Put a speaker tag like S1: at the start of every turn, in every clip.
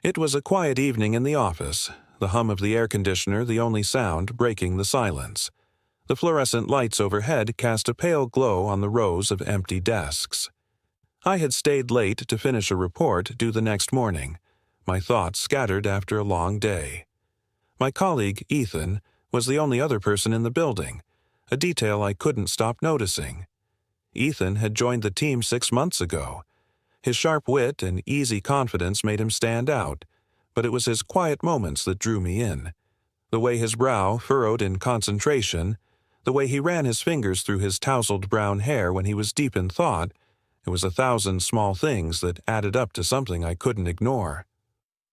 S1: It was a quiet evening in the office, the hum of the air conditioner the only sound breaking the silence. The fluorescent lights overhead cast a pale glow on the rows of empty desks. I had stayed late to finish a report due the next morning, my thoughts scattered after a long day. My colleague, Ethan, was the only other person in the building, a detail I couldn't stop noticing. Ethan had joined the team 6 months ago. His sharp wit and easy confidence made him stand out, but it was his quiet moments that drew me in. The way his brow furrowed in concentration, the way he ran his fingers through his tousled brown hair when he was deep in thought, it was 1,000 small things that added up to something I couldn't ignore.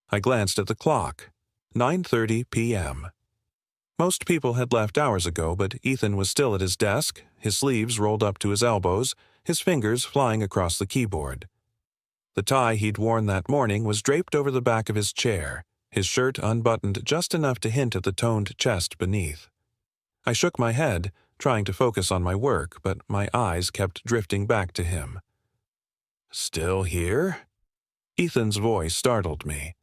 S1: I glanced at the clock. 9:30 p.m. Most people had left hours ago, but Ethan was still at his desk, his sleeves rolled up to his elbows, his fingers flying across the keyboard. The tie he'd worn that morning was draped over the back of his chair, his shirt unbuttoned just enough to hint at the toned chest beneath. I shook my head, trying to focus on my work, but my eyes kept drifting back to him. "Still here?" Ethan's voice startled me.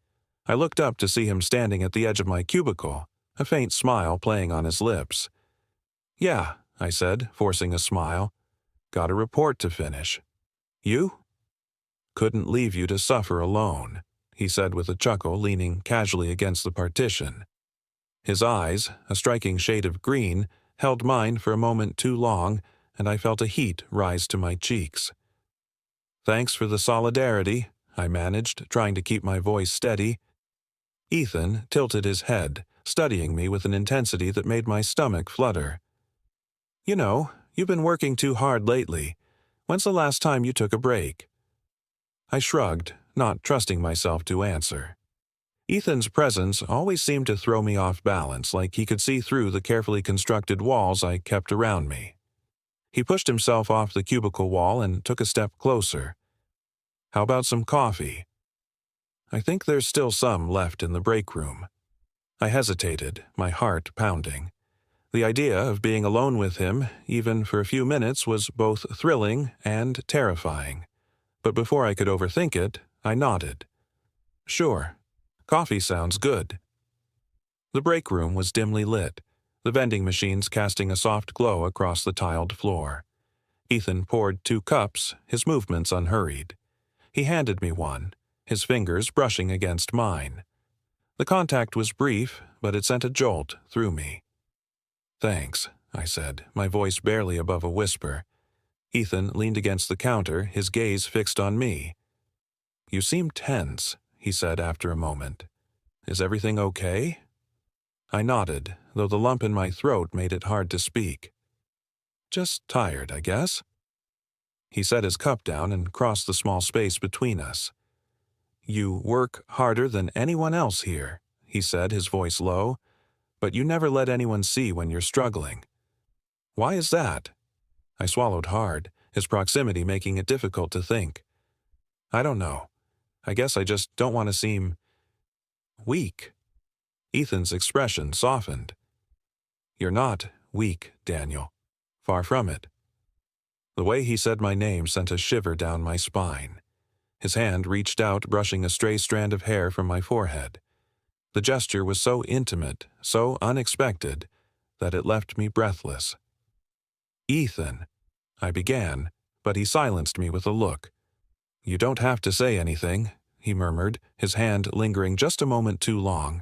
S1: I looked up to see him standing at the edge of my cubicle, a faint smile playing on his lips. "Yeah," I said, forcing a smile. "Got a report to finish. You?" "Couldn't leave you to suffer alone," he said with a chuckle, leaning casually against the partition. His eyes, a striking shade of green, held mine for a moment too long, and I felt a heat rise to my cheeks. "Thanks for the solidarity," I managed, trying to keep my voice steady. Ethan tilted his head, studying me with an intensity that made my stomach flutter. "You know, you've been working too hard lately. When's the last time you took a break?" I shrugged, not trusting myself to answer. Ethan's presence always seemed to throw me off balance, like he could see through the carefully constructed walls I kept around me. He pushed himself off the cubicle wall and took a step closer. "How about some coffee?" "I think there's still some left in the breakroom." I hesitated, my heart pounding. The idea of being alone with him, even for a few minutes, was both thrilling and terrifying. But before I could overthink it, I nodded. "Sure. Coffee sounds good." The breakroom was dimly lit, the vending machines casting a soft glow across the tiled floor. Ethan poured 2 cups, his movements unhurried. He handed me one, his fingers brushing against mine. The contact was brief, but it sent a jolt through me. "Thanks," I said, my voice barely above a whisper. Ethan leaned against the counter, his gaze fixed on me. "You seem tense," he said after a moment. "Is everything okay?" I nodded, though the lump in my throat made it hard to speak. "Just tired, I guess." He set his cup down and crossed the small space between us. "You work harder than anyone else here," he said, his voice low, "but you never let anyone see when you're struggling. Why is that?" I swallowed hard, his proximity making it difficult to think. "I don't know. I guess I just don't want to seem weak." Ethan's expression softened. "You're not weak, Daniel. Far from it." The way he said my name sent a shiver down my spine. His hand reached out, brushing a stray strand of hair from my forehead. The gesture was so intimate, so unexpected, that it left me breathless. "Ethan," I began, but he silenced me with a look. "You don't have to say anything," he murmured, his hand lingering just a moment too long.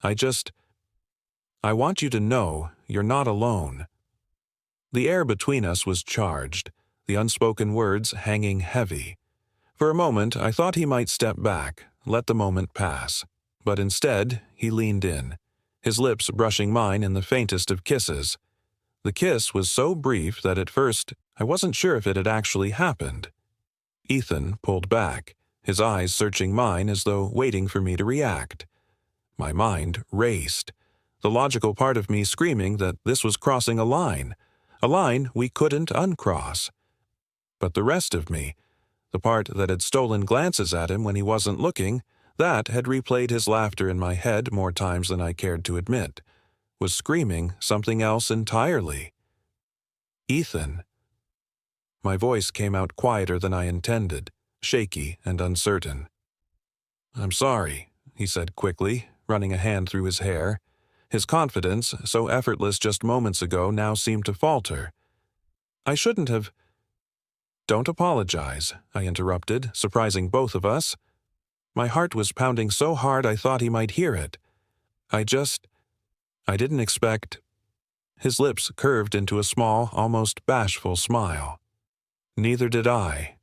S1: I want you to know you're not alone." The air between us was charged, the unspoken words hanging heavy. For a moment, I thought he might step back, let the moment pass. But instead, he leaned in, his lips brushing mine in the faintest of kisses. The kiss was so brief that at first I wasn't sure if it had actually happened. Ethan pulled back, his eyes searching mine as though waiting for me to react. My mind raced, the logical part of me screaming that this was crossing a line we couldn't uncross. But the rest of me, the part that had stolen glances at him when he wasn't looking, that had replayed his laughter in my head more times than I cared to admit, was screaming something else entirely. "Ethan." My voice came out quieter than I intended, shaky and uncertain. "I'm sorry," he said quickly, running a hand through his hair. His confidence, so effortless just moments ago, now seemed to falter. "I shouldn't have—" "Don't apologize," I interrupted, surprising both of us. My heart was pounding so hard I thought he might hear it. I didn't expect—" His lips curved into a small, almost bashful smile. "Neither did I."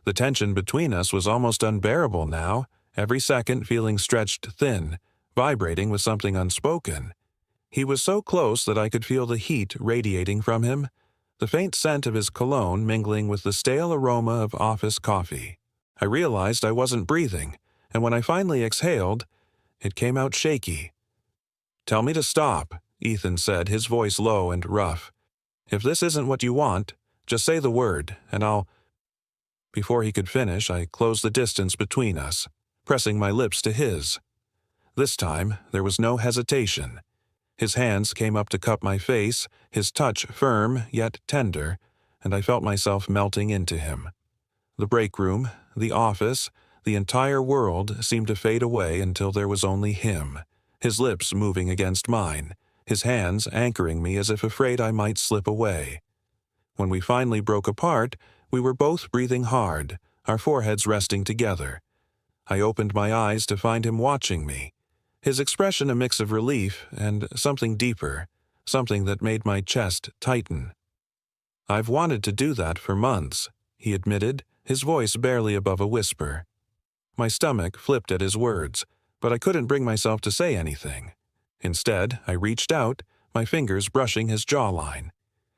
S1: The tension between us was almost unbearable now, every second feeling stretched thin, vibrating with something unspoken. He was so close that I could feel the heat radiating from him, the faint scent of his cologne mingling with the stale aroma of office coffee. I realized I wasn't breathing, and when I finally exhaled, it came out shaky. "Tell me to stop," Ethan said, his voice low and rough. "If this isn't what you want, just say the word, and I'll—" Before he could finish, I closed the distance between us, pressing my lips to his. This time, there was no hesitation. His hands came up to cup my face, his touch firm yet tender, and I felt myself melting into him. The break room, the office, the entire world seemed to fade away until there was only him, his lips moving against mine, his hands anchoring me as if afraid I might slip away. When we finally broke apart, we were both breathing hard, our foreheads resting together. I opened my eyes to find him watching me, his expression a mix of relief and something deeper, something that made my chest tighten. "I've wanted to do that for months," he admitted, his voice barely above a whisper. My stomach flipped at his words, but I couldn't bring myself to say anything. Instead, I reached out, my fingers brushing his jawline.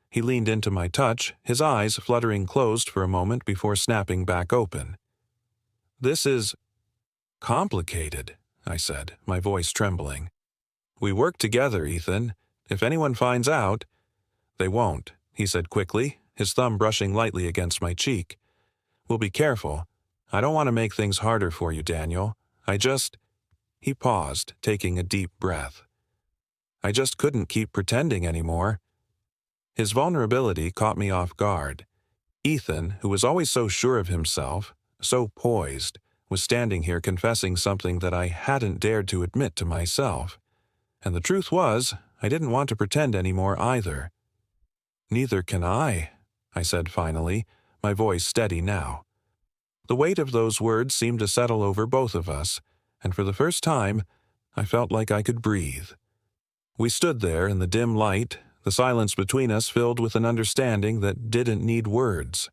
S1: He leaned into my touch, his eyes fluttering closed for a moment before snapping back open. "This is complicated," I said, my voice trembling. "We work together, Ethan. If anyone finds out—" "They won't," he said quickly, his thumb brushing lightly against my cheek. "We'll be careful. I don't want to make things harder for you, Daniel. He paused, taking a deep breath. "I just couldn't keep pretending anymore." His vulnerability caught me off guard. Ethan, who was always so sure of himself, so poised, was standing here confessing something that I hadn't dared to admit to myself. And the truth was, I didn't want to pretend anymore either. "Neither can I," said finally, my voice steady now. The weight of those words seemed to settle over both of us, and for the first time, I felt like I could breathe. We stood there in the dim light, the silence between us filled with an understanding that didn't need words.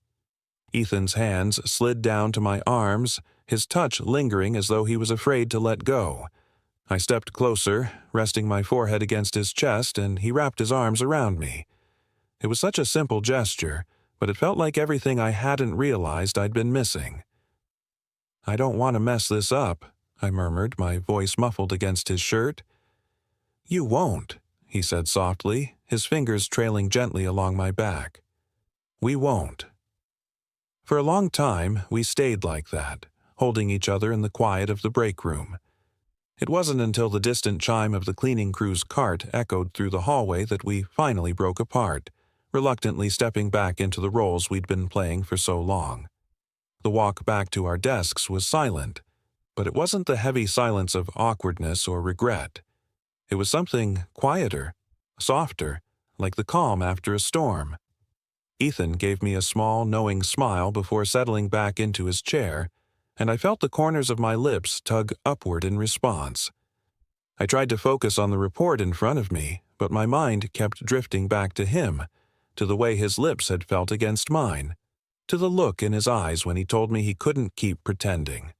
S1: Ethan's hands slid down to my arms, his touch lingering as though he was afraid to let go. I stepped closer, resting my forehead against his chest, and he wrapped his arms around me. It was such a simple gesture, but it felt like everything I hadn't realized I'd been missing. "I don't want to mess this up," I murmured, my voice muffled against his shirt. "You won't," he said softly, his fingers trailing gently along my back. "We won't." For a long time, we stayed like that, holding each other in the quiet of the break room. It wasn't until the distant chime of the cleaning crew's cart echoed through the hallway that we finally broke apart, reluctantly stepping back into the roles we'd been playing for so long. The walk back to our desks was silent, but it wasn't the heavy silence of awkwardness or regret. It was something quieter, softer, like the calm after a storm. Ethan gave me a small, knowing smile before settling back into his chair, and I felt the corners of my lips tug upward in response. I tried to focus on the report in front of me, but my mind kept drifting back to him, to the way his lips had felt against mine, to the look in his eyes when he told me he couldn't keep pretending.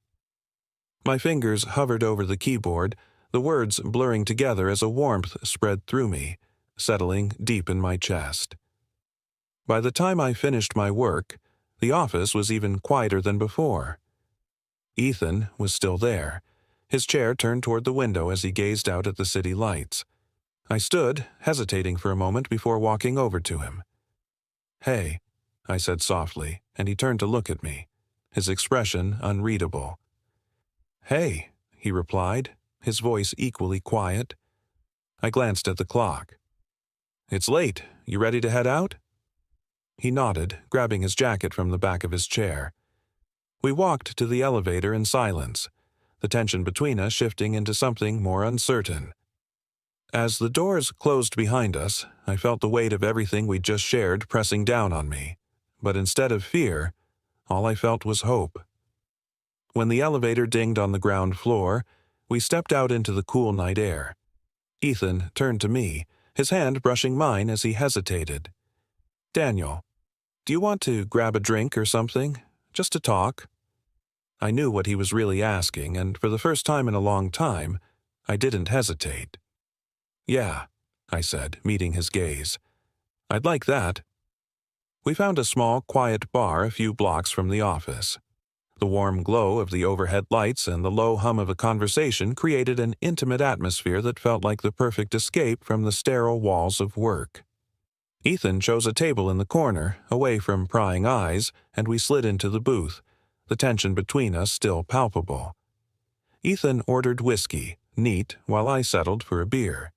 S1: My fingers hovered over the keyboard, the words blurring together as a warmth spread through me, settling deep in my chest. By the time I finished my work, the office was even quieter than before. Ethan was still there, his chair turned toward the window as he gazed out at the city lights. I stood, hesitating for a moment before walking over to him. "Hey," I said softly, and he turned to look at me, his expression unreadable. "Hey," he replied, his voice equally quiet. I glanced at the clock. "It's late. You ready to head out?" He nodded, grabbing his jacket from the back of his chair. We walked to the elevator in silence. the tension between us shifting into something more uncertain. As the doors closed behind us, I felt the weight of everything we'd just shared pressing down on me. But instead of fear, all I felt was hope. When the elevator dinged on the ground floor, we stepped out into the cool night air. Ethan turned to me, his hand brushing mine as he hesitated. "Daniel, do you want to grab a drink or something? Just to talk?" I knew what he was really asking, and for the first time in a long time, I didn't hesitate. "Yeah," I said, meeting his gaze. "I'd like that." We found a small, quiet bar a few blocks from the office. The warm glow of the overhead lights and the low hum of a conversation created an intimate atmosphere that felt like the perfect escape from the sterile walls of work. Ethan chose a table in the corner, away from prying eyes, and we slid into the booth, the tension between us still palpable. Ethan ordered whiskey, neat, while I settled for a beer.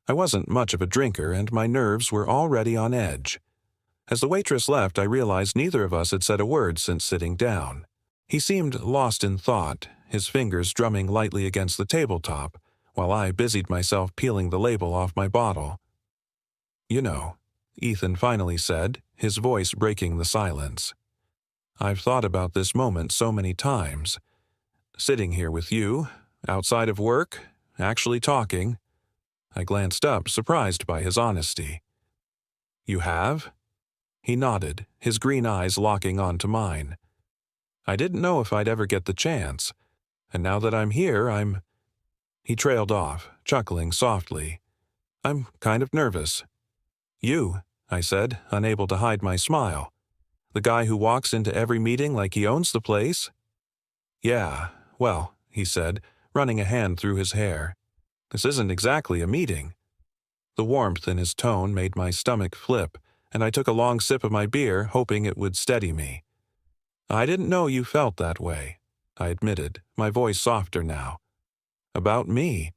S1: I wasn't much of a drinker, and my nerves were already on edge. As the waitress left, I realized neither of us had said a word since sitting down. He seemed lost in thought, his fingers drumming lightly against the tabletop, while I busied myself peeling the label off my bottle. "You know," Ethan finally said, his voice breaking the silence. "I've thought about this moment so many times. Sitting here with you, outside of work, actually talking." I glanced up, surprised by his honesty. "You have?" He nodded, his green eyes locking onto mine. "I didn't know if I'd ever get the chance. And now that I'm here, He trailed off, chuckling softly. "I'm kind of nervous." "You," I said, unable to hide my smile. "The guy who walks into every meeting like he owns the place?" "Yeah, well," he said, running a hand through his hair. "This isn't exactly a meeting." The warmth in his tone made my stomach flip, and I took a long sip of my beer, hoping it would steady me. "I didn't know you felt that way," I admitted, my voice softer now. "About me?"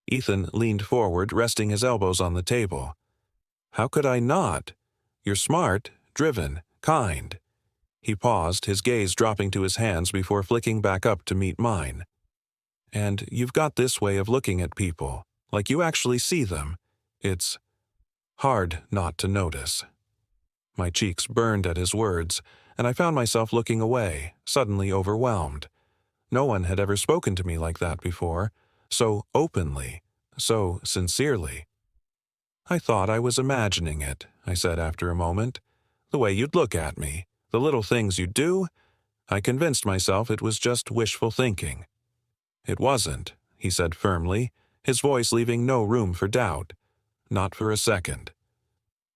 S1: Ethan leaned forward, resting his elbows on the table. "How could I not? You're smart, driven, kind." He paused, his gaze dropping to his hands before flicking back up to meet mine. "And you've got this way of looking at people, like you actually see them. It's hard not to notice." My cheeks burned at his words, and I found myself looking away, suddenly overwhelmed. No one had ever spoken to me like that before, so openly, so sincerely. "I thought I was imagining it," I said after a moment. "The way you'd look at me, the little things you'd do, I convinced myself it was just wishful thinking." "It wasn't," he said firmly, his voice leaving no room for doubt. "Not for a second."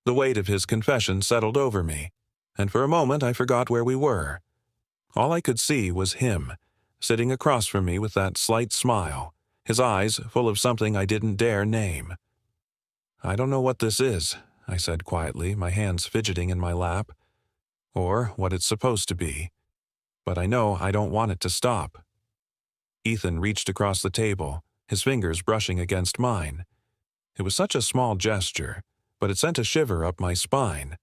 S1: The weight of his confession settled over me, and for a moment I forgot where we were. All I could see was him, sitting across from me with that slight smile, his eyes full of something I didn't dare name. "I don't know what this is," I said quietly, my hands fidgeting in my lap, "or what it's supposed to be, but I know I don't want it to stop." Ethan reached across the table, his fingers brushing against mine. It was such a small gesture, but it sent a shiver up my spine.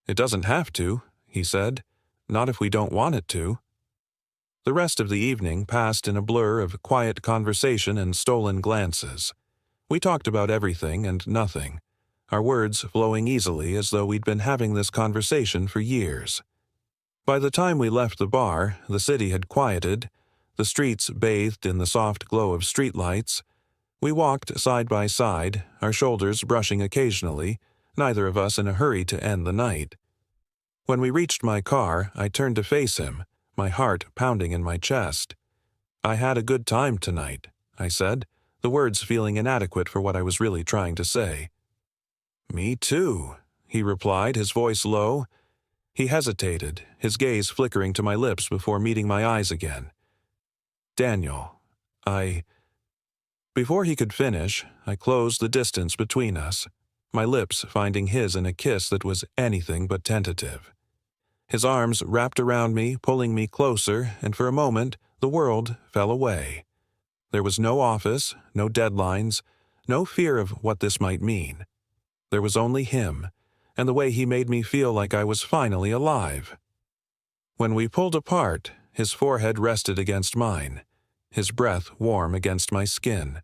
S1: "It doesn't have to," he said. "Not if we don't want it to." The rest of the evening passed in a blur of quiet conversation and stolen glances. We talked about everything and nothing, our words flowing easily as though we'd been having this conversation for years. By the time we left the bar, the city had quieted, the streets bathed in the soft glow of streetlights. We walked side by side, our shoulders brushing occasionally, neither of us in a hurry to end the night. When we reached my car, I turned to face him, my heart pounding in my chest. "I had a good time tonight," I said, the words feeling inadequate for what I was really trying to say. "Me too," he replied, his voice low. He hesitated, his gaze flickering to my lips before meeting my eyes again. "Daniel, Before he could finish, I closed the distance between us, my lips finding his in a kiss that was anything but tentative. His arms wrapped around me, pulling me closer, and for a moment, the world fell away. There was no office, no deadlines, no fear of what this might mean. There was only him, and the way he made me feel like I was finally alive. When we pulled apart, his forehead rested against mine. his breath warm against my skin.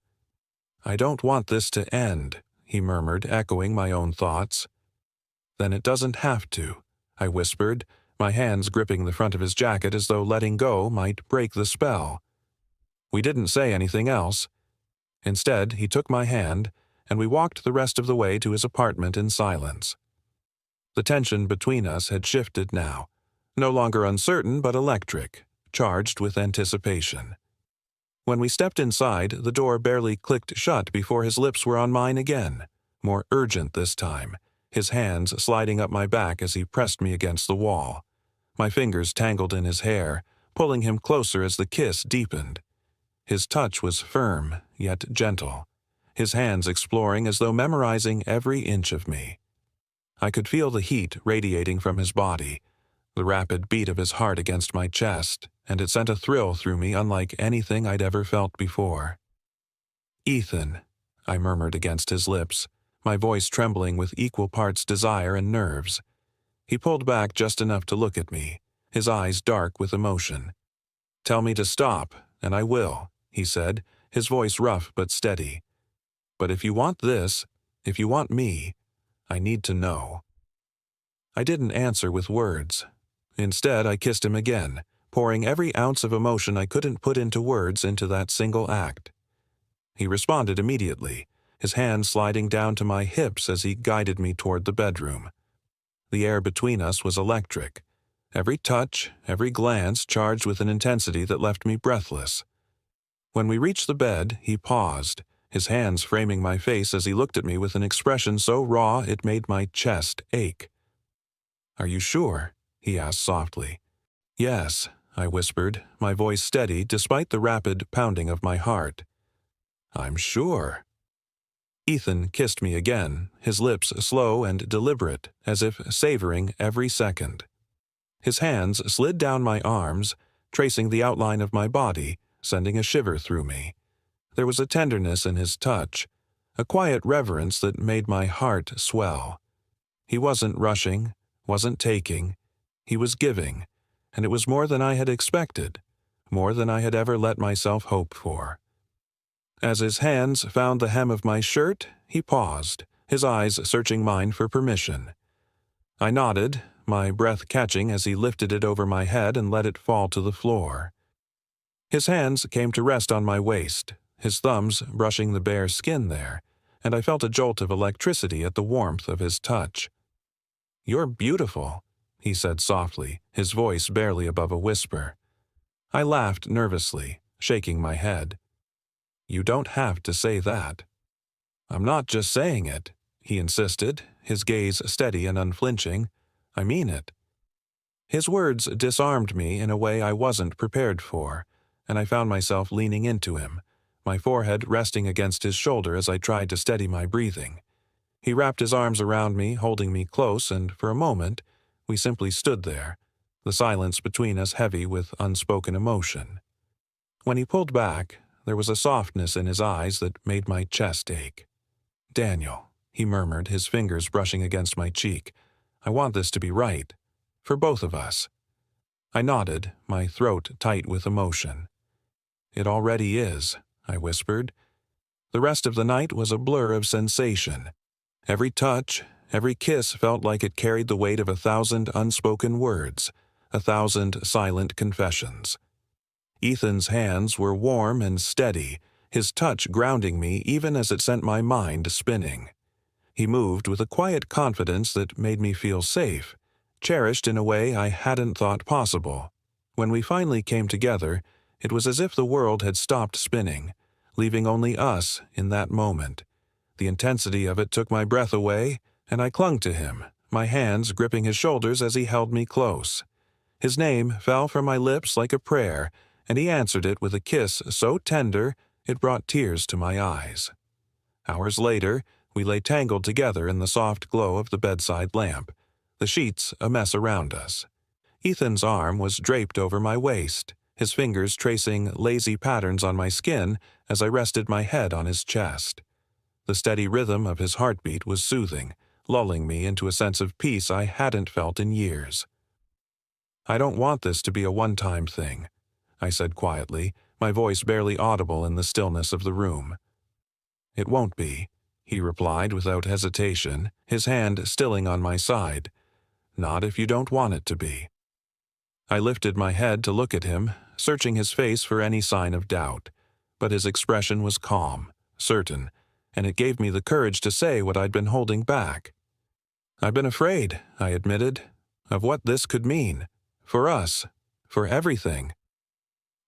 S1: "I don't want this to end," he murmured, echoing my own thoughts. "Then it doesn't have to," I whispered, my hands gripping the front of his jacket as though letting go might break the spell. We didn't say anything else. Instead, he took my hand, and we walked the rest of the way to his apartment in silence. The tension between us had shifted now, no longer uncertain but electric, charged with anticipation. When we stepped inside, the door barely clicked shut before his lips were on mine again, more urgent this time, his hands sliding up my back as he pressed me against the wall. My fingers tangled in his hair, pulling him closer as the kiss deepened. His touch was firm, yet gentle, his hands exploring as though memorizing every inch of me. I could feel the heat radiating from his body, the rapid beat of his heart against my chest, and it sent a thrill through me unlike anything I'd ever felt before. "Ethan," I murmured against his lips, my voice trembling with equal parts desire and nerves. He pulled back just enough to look at me, his eyes dark with emotion. "Tell me to stop, and I will," he said, his voice rough but steady. "But if you want this, if you want me, I need to know." I didn't answer with words. Instead, I kissed him again, pouring every ounce of emotion I couldn't put into words into that single act. He responded immediately, his hand sliding down to my hips as he guided me toward the bedroom. The air between us was electric, every touch, every glance charged with an intensity that left me breathless. When we reached the bed, he paused, his hands framing my face as he looked at me with an expression so raw it made my chest ache. "Are you sure?" he asked softly. "Yes," I whispered, my voice steady despite the rapid pounding of my heart. "I'm sure." Ethan kissed me again, his lips slow and deliberate, as if savoring every second. His hands slid down my arms, tracing the outline of my body, sending a shiver through me. There was a tenderness in his touch, a quiet reverence that made my heart swell. He wasn't rushing, wasn't taking, he was giving, and it was more than I had expected, more than I had ever let myself hope for. As his hands found the hem of my shirt, he paused, his eyes searching mine for permission. I nodded, my breath catching as he lifted it over my head and let it fall to the floor. His hands came to rest on my waist, his thumbs brushing the bare skin there, and I felt a jolt of electricity at the warmth of his touch. "You're beautiful," he said softly, his voice barely above a whisper. I laughed nervously, shaking my head. "You don't have to say that." "I'm not just saying it," he insisted, his gaze steady and unflinching. "I mean it." His words disarmed me in a way I wasn't prepared for, and I found myself leaning into him, my forehead resting against his shoulder as I tried to steady my breathing. He wrapped his arms around me, holding me close, and for a moment, we simply stood there, the silence between us heavy with unspoken emotion. When he pulled back, there was a softness in his eyes that made my chest ache. "Daniel," he murmured, his fingers brushing against my cheek, "I want this to be right. For both of us." I nodded, my throat tight with emotion. "It already is," I whispered. The rest of the night was a blur of sensation. Every touch, every kiss felt like it carried the weight of 1,000 unspoken words, 1,000 silent confessions. Ethan's hands were warm and steady, his touch grounding me even as it sent my mind spinning. He moved with a quiet confidence that made me feel safe, cherished in a way I hadn't thought possible. When we finally came together, it was as if the world had stopped spinning, leaving only us in that moment. The intensity of it took my breath away, and I clung to him, my hands gripping his shoulders as he held me close. His name fell from my lips like a prayer, and he answered it with a kiss so tender it brought tears to my eyes. Hours later, we lay tangled together in the soft glow of the bedside lamp, the sheets a mess around us. Ethan's arm was draped over my waist, his fingers tracing lazy patterns on my skin as I rested my head on his chest. The steady rhythm of his heartbeat was soothing, lulling me into a sense of peace I hadn't felt in years. "I don't want this to be a one-time thing," I said quietly, my voice barely audible in the stillness of the room. "It won't be," he replied without hesitation, his hand stilling on my side. "Not if you don't want it to be." I lifted my head to look at him, searching his face for any sign of doubt, but his expression was calm, certain, and it gave me the courage to say what I'd been holding back. "I've been afraid," I admitted, "of what this could mean. For us. For everything."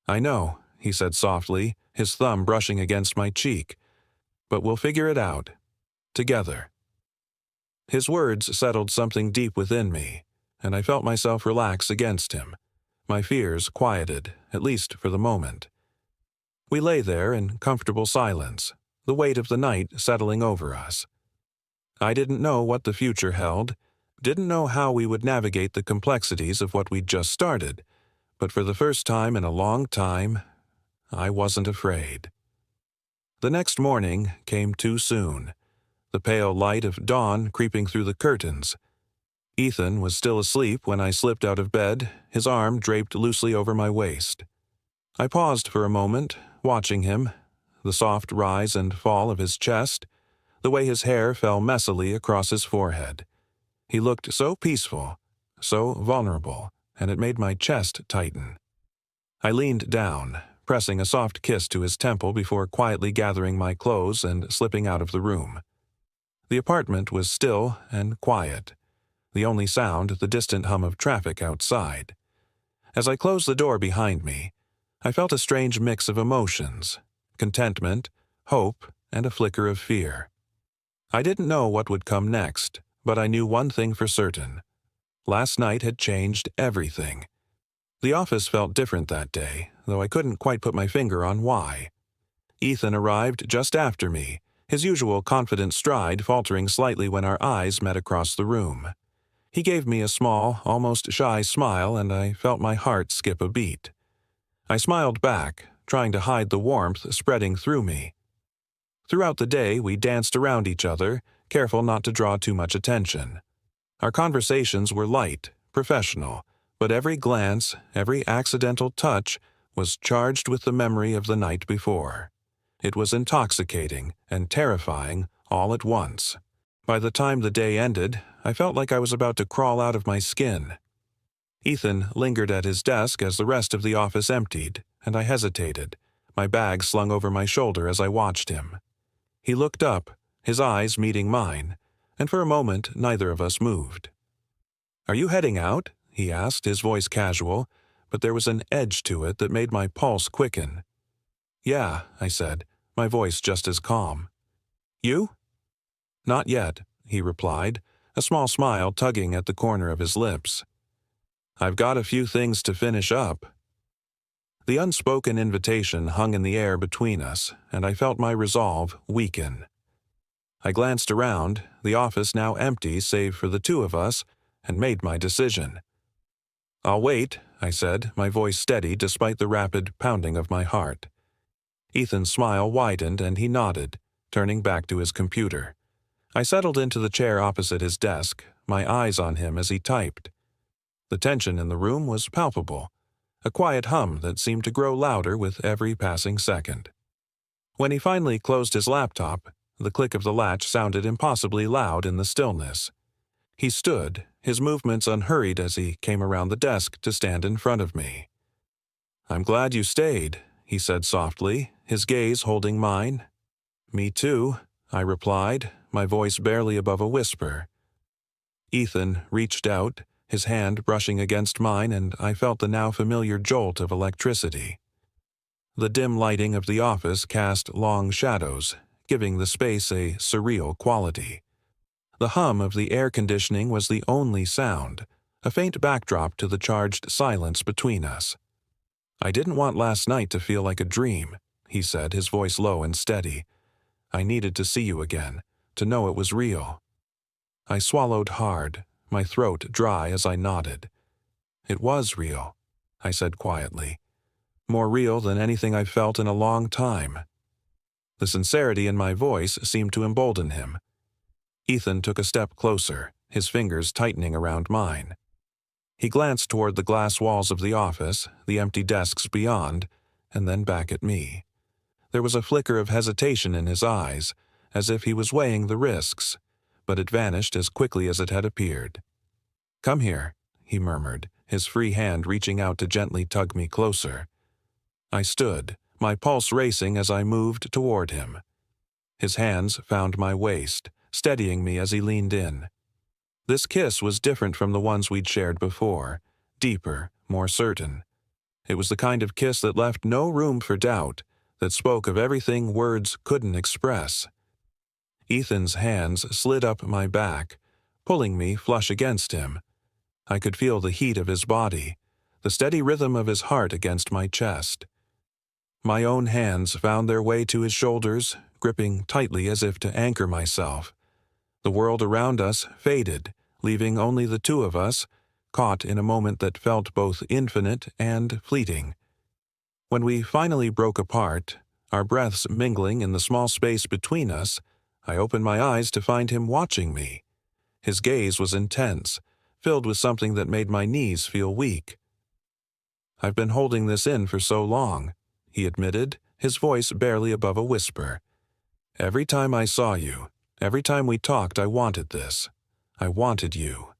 S1: "I know," he said softly, his thumb brushing against my cheek. "But we'll figure it out. Together." His words settled something deep within me, and I felt myself relax against him. My fears quieted, at least for the moment. We lay there in comfortable silence, the weight of the night settling over us. I didn't know what the future held, didn't know how we would navigate the complexities of what we'd just started, but for the first time in a long time, I wasn't afraid. The next morning came too soon, the pale light of dawn creeping through the curtains. Ethan was still asleep when I slipped out of bed, his arm draped loosely over my waist. I paused for a moment, watching him, the soft rise and fall of his chest, the way his hair fell messily across his forehead. He looked so peaceful, so vulnerable, and it made my chest tighten. I leaned down, pressing a soft kiss to his temple before quietly gathering my clothes and slipping out of the room. The apartment was still and quiet, the only sound the distant hum of traffic outside. As I closed the door behind me, I felt a strange mix of emotions, contentment, hope, and a flicker of fear. I didn't know what would come next, but I knew one thing for certain. Last night had changed everything. The office felt different that day, though I couldn't quite put my finger on why. Ethan arrived just after me, his usual confident stride faltering slightly when our eyes met across the room. He gave me a small, almost shy smile, and I felt my heart skip a beat. I smiled back, trying to hide the warmth spreading through me. Throughout the day, we danced around each other, careful not to draw too much attention. Our conversations were light, professional, but every glance, every accidental touch was charged with the memory of the night before. It was intoxicating and terrifying all at once. By the time the day ended, I felt like I was about to crawl out of my skin. Ethan lingered at his desk as the rest of the office emptied, and I hesitated, my bag slung over my shoulder as I watched him. He looked up, his eyes meeting mine, and for a moment neither of us moved. "Are you heading out?" he asked, his voice casual, but there was an edge to it that made my pulse quicken. "Yeah," I said, my voice just as calm. "You?" "Not yet," he replied, a small smile tugging at the corner of his lips. "I've got a few things to finish up." The unspoken invitation hung in the air between us, and I felt my resolve weaken. I glanced around, the office now empty save for the two of us, and made my decision. "I'll wait," I said, my voice steady despite the rapid pounding of my heart. Ethan's smile widened and he nodded, turning back to his computer. I settled into the chair opposite his desk, my eyes on him as he typed. The tension in the room was palpable, a quiet hum that seemed to grow louder with every passing second. When he finally closed his laptop, the click of the latch sounded impossibly loud in the stillness. He stood, his movements unhurried as he came around the desk to stand in front of me. "I'm glad you stayed," he said softly, his gaze holding mine. "Me too," I replied, my voice barely above a whisper. Ethan reached out, his hand brushing against mine, and I felt the now familiar jolt of electricity. The dim lighting of the office cast long shadows, giving the space a surreal quality. The hum of the air conditioning was the only sound, a faint backdrop to the charged silence between us. "I didn't want last night to feel like a dream," he said, his voice low and steady. "I needed to see you again, to know it was real." I swallowed hard, my throat dry as I nodded. "It was real," I said quietly. "More real than anything I've felt in a long time." The sincerity in my voice seemed to embolden him. Ethan took a step closer, his fingers tightening around mine. He glanced toward the glass walls of the office, the empty desks beyond, and then back at me. There was a flicker of hesitation in his eyes, as if he was weighing the risks, but it vanished as quickly as it had appeared. "Come here," he murmured, his free hand reaching out to gently tug me closer. I stood, my pulse racing as I moved toward him. His hands found my waist, steadying me as he leaned in. This kiss was different from the ones we'd shared before, deeper, more certain. It was the kind of kiss that left no room for doubt, that spoke of everything words couldn't express. Ethan's hands slid up my back, pulling me flush against him. I could feel the heat of his body, the steady rhythm of his heart against my chest. My own hands found their way to his shoulders, gripping tightly as if to anchor myself. The world around us faded, leaving only the two of us, caught in a moment that felt both infinite and fleeting. When we finally broke apart, our breaths mingling in the small space between us, I opened my eyes to find him watching me. His gaze was intense, filled with something that made my knees feel weak. "I've been holding this in for so long," he admitted, his voice barely above a whisper. "Every time I saw you, every time we talked, I wanted this. I wanted you."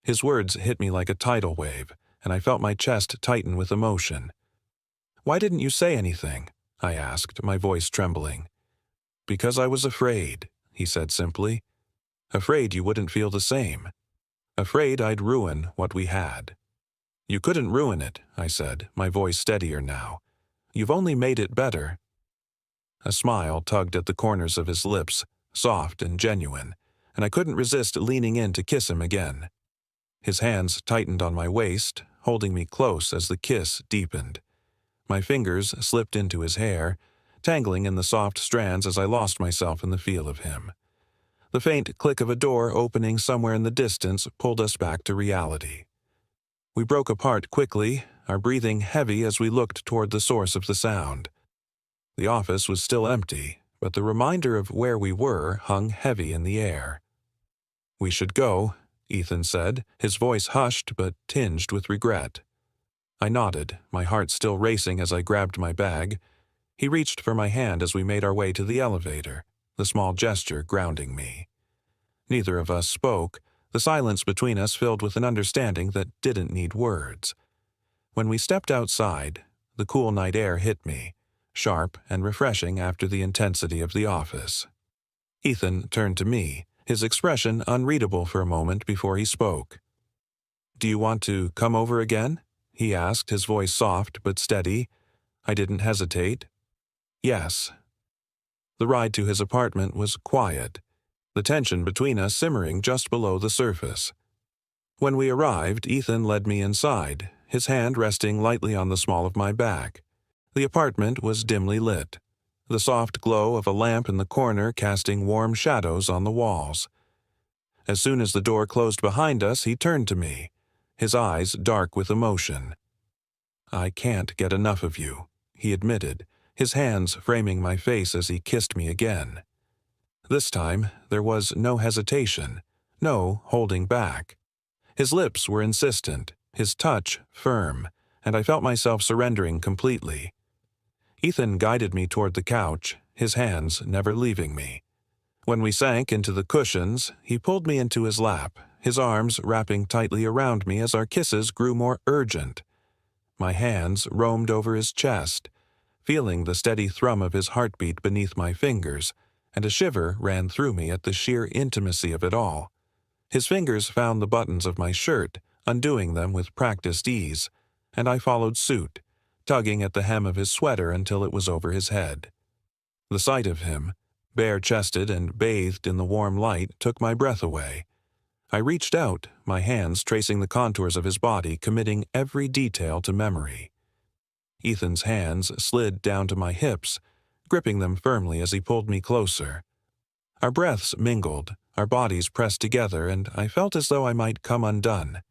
S1: His words hit me like a tidal wave, and I felt my chest tighten with emotion. "Why didn't you say anything?" I asked, my voice trembling. "Because I was afraid," he said simply. "Afraid you wouldn't feel the same. Afraid I'd ruin what we had." "You couldn't ruin it," I said, my voice steadier now. "You've only made it better." A smile tugged at the corners of his lips, soft and genuine, and I couldn't resist leaning in to kiss him again. His hands tightened on my waist, holding me close as the kiss deepened. My fingers slipped into his hair, tangling in the soft strands as I lost myself in the feel of him. The faint click of a door opening somewhere in the distance pulled us back to reality. We broke apart quickly, our breathing heavy as we looked toward the source of the sound. The office was still empty, but the reminder of where we were hung heavy in the air. "We should go," Ethan said, his voice hushed but tinged with regret. I nodded, my heart still racing as I grabbed my bag. He reached for my hand as we made our way to the elevator, the small gesture grounding me. Neither of us spoke, the silence between us filled with an understanding that didn't need words. When we stepped outside, the cool night air hit me, sharp and refreshing after the intensity of the office. Ethan turned to me, his expression unreadable for a moment before he spoke. "Do you want to come over again?" he asked, his voice soft but steady. I didn't hesitate. "Yes." The ride to his apartment was quiet, the tension between us simmering just below the surface. When we arrived, Ethan led me inside, his hand resting lightly on the small of my back. The apartment was dimly lit, the soft glow of a lamp in the corner casting warm shadows on the walls. As soon as the door closed behind us, he turned to me, his eyes dark with emotion. "I can't get enough of you," he admitted, his hands framing my face as he kissed me again. This time, there was no hesitation, no holding back. His lips were insistent, his touch firm, and I felt myself surrendering completely. Ethan guided me toward the couch, his hands never leaving me. When we sank into the cushions, he pulled me into his lap, his arms wrapping tightly around me as our kisses grew more urgent. My hands roamed over his chest, feeling the steady thrum of his heartbeat beneath my fingers, and a shiver ran through me at the sheer intimacy of it all. His fingers found the buttons of my shirt, undoing them with practiced ease, and I followed suit, tugging at the hem of his sweater until it was over his head. The sight of him, bare-chested and bathed in the warm light, took my breath away. I reached out, my hands tracing the contours of his body, committing every detail to memory. Ethan's hands slid down to my hips, gripping them firmly as he pulled me closer. Our breaths mingled, our bodies pressed together, and I felt as though I might come undone.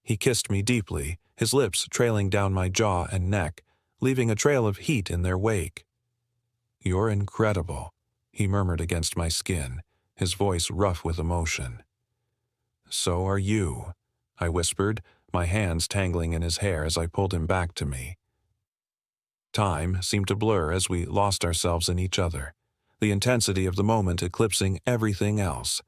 S1: He kissed me deeply, his lips trailing down my jaw and neck, leaving a trail of heat in their wake. "You're incredible," he murmured against my skin, his voice rough with emotion. "So are you," I whispered, my hands tangling in his hair as I pulled him back to me. Time seemed to blur as we lost ourselves in each other, the intensity of the moment eclipsing everything else.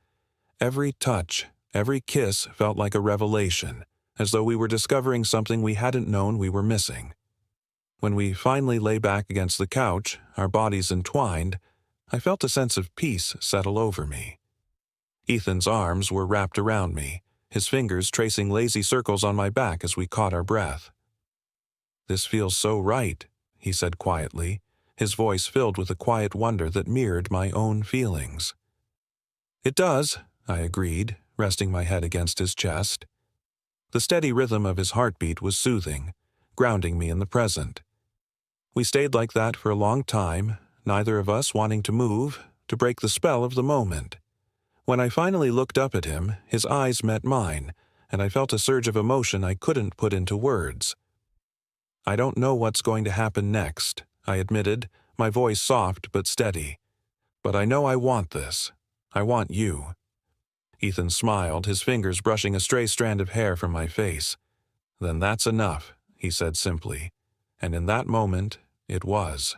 S1: Every touch, every kiss felt like a revelation, as though we were discovering something we hadn't known we were missing. When we finally lay back against the couch, our bodies entwined, I felt a sense of peace settle over me. Ethan's arms were wrapped around me, his fingers tracing lazy circles on my back as we caught our breath. "This feels so right," he said quietly, his voice filled with a quiet wonder that mirrored my own feelings. "It does," I agreed, resting my head against his chest. The steady rhythm of his heartbeat was soothing, grounding me in the present. We stayed like that for a long time, neither of us wanting to move, to break the spell of the moment. When I finally looked up at him, his eyes met mine, and I felt a surge of emotion I couldn't put into words. "I don't know what's going to happen next," I admitted, my voice soft but steady. "But I know I want this. I want you." Ethan smiled, his fingers brushing a stray strand of hair from my face. "Then that's enough," he said simply. And in that moment, it was.